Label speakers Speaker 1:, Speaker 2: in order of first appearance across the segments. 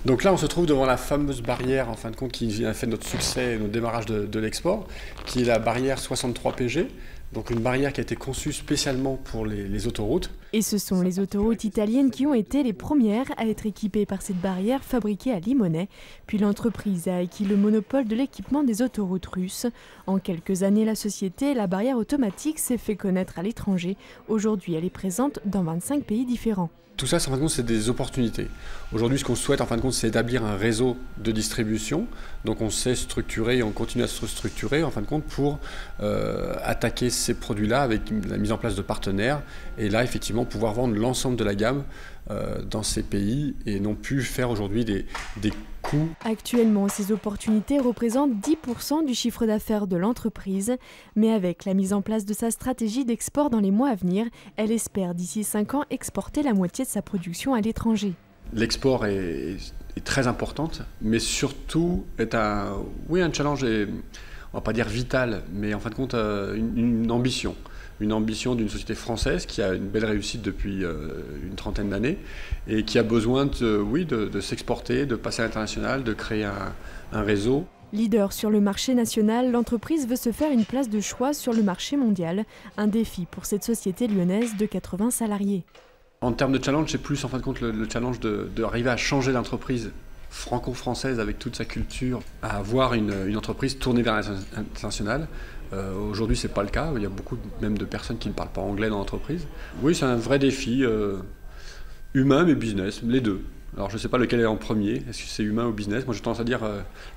Speaker 1: Donc là, on se trouve devant la fameuse barrière, en fin de compte, qui a fait notre succès et notre démarrage de l'export, qui est la barrière 63 PG, donc une barrière qui a été conçue spécialement pour les autoroutes.
Speaker 2: Et ce sont les autoroutes italiennes qui ont été les premières à être équipées par cette barrière fabriquée à Limonest. Puis l'entreprise a acquis le monopole de l'équipement des autoroutes russes. En quelques années, la société, la barrière automatique, s'est fait connaître à l'étranger. Aujourd'hui, elle est présente dans 25 pays différents.
Speaker 1: Tout ça, en fin de compte, c'est des opportunités. Aujourd'hui, ce qu'on souhaite, en fin de compte, c'est établir un réseau de distribution. Donc, on s'est structuré et on continue à se structurer, en fin de compte, pour attaquer ces produits-là avec la mise en place de partenaires. Et là, effectivement, pouvoir vendre l'ensemble de la gamme dans ces pays et non plus faire aujourd'hui des coûts.
Speaker 2: Actuellement, ces opportunités représentent 10% du chiffre d'affaires de l'entreprise. Mais avec la mise en place de sa stratégie d'export dans les mois à venir, elle espère d'ici 5 ans exporter la moitié de sa production à l'étranger.
Speaker 1: L'export est très importante, mais surtout est un challenge, on ne va pas dire vital, mais en fin de compte une ambition. Une ambition d'une société française qui a une belle réussite depuis une trentaine d'années et qui a besoin de s'exporter, de passer à l'international, de créer un réseau.
Speaker 2: Leader sur le marché national, l'entreprise veut se faire une place de choix sur le marché mondial. Un défi pour cette société lyonnaise de 80 salariés.
Speaker 1: En termes de challenge, c'est plus en fin de compte le challenge d'arriver à changer l'entreprise franco-française avec toute sa culture, à avoir une entreprise tournée vers l'international. Aujourd'hui, ce n'est pas le cas. Il y a beaucoup même de personnes qui ne parlent pas anglais dans l'entreprise. Oui, c'est un vrai défi humain mais business, les deux. Alors, je ne sais pas lequel est en premier. Est-ce que c'est humain ou business? Moi, j'ai tendance à dire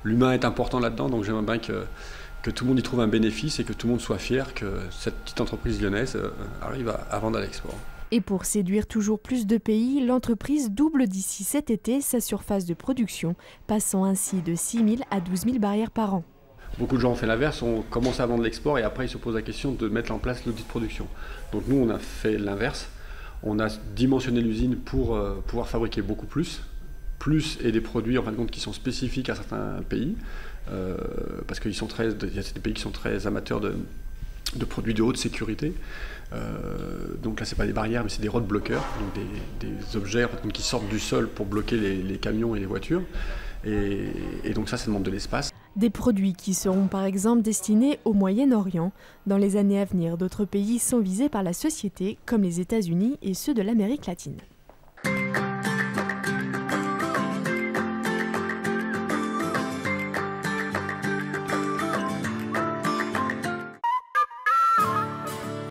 Speaker 1: l'humain est important là-dedans, donc j'aimerais bien que tout le monde y trouve un bénéfice et que tout le monde soit fier que cette petite entreprise lyonnaise arrive à vendre à l'export.
Speaker 2: Et pour séduire toujours plus de pays, l'entreprise double d'ici cet été sa surface de production, passant ainsi de 6 000 à 12 000 barrières par an.
Speaker 1: Beaucoup de gens ont fait l'inverse, on commence à vendre l'export et après ils se posent la question de mettre en place l'outil de production. Donc nous on a fait l'inverse, on a dimensionné l'usine pour pouvoir fabriquer beaucoup plus et des produits en fin de compte qui sont spécifiques à certains pays, parce qu'il y a des pays qui sont très amateurs de produits de haute sécurité. Donc là c'est pas des barrières mais c'est des roadblockers, donc des objets en fait, qui sortent du sol pour bloquer les camions et les voitures et donc ça demande de l'espace.
Speaker 2: Des produits qui seront par exemple destinés au Moyen-Orient. Dans les années à venir, d'autres pays sont visés par la société comme les États-Unis et ceux de l'Amérique latine.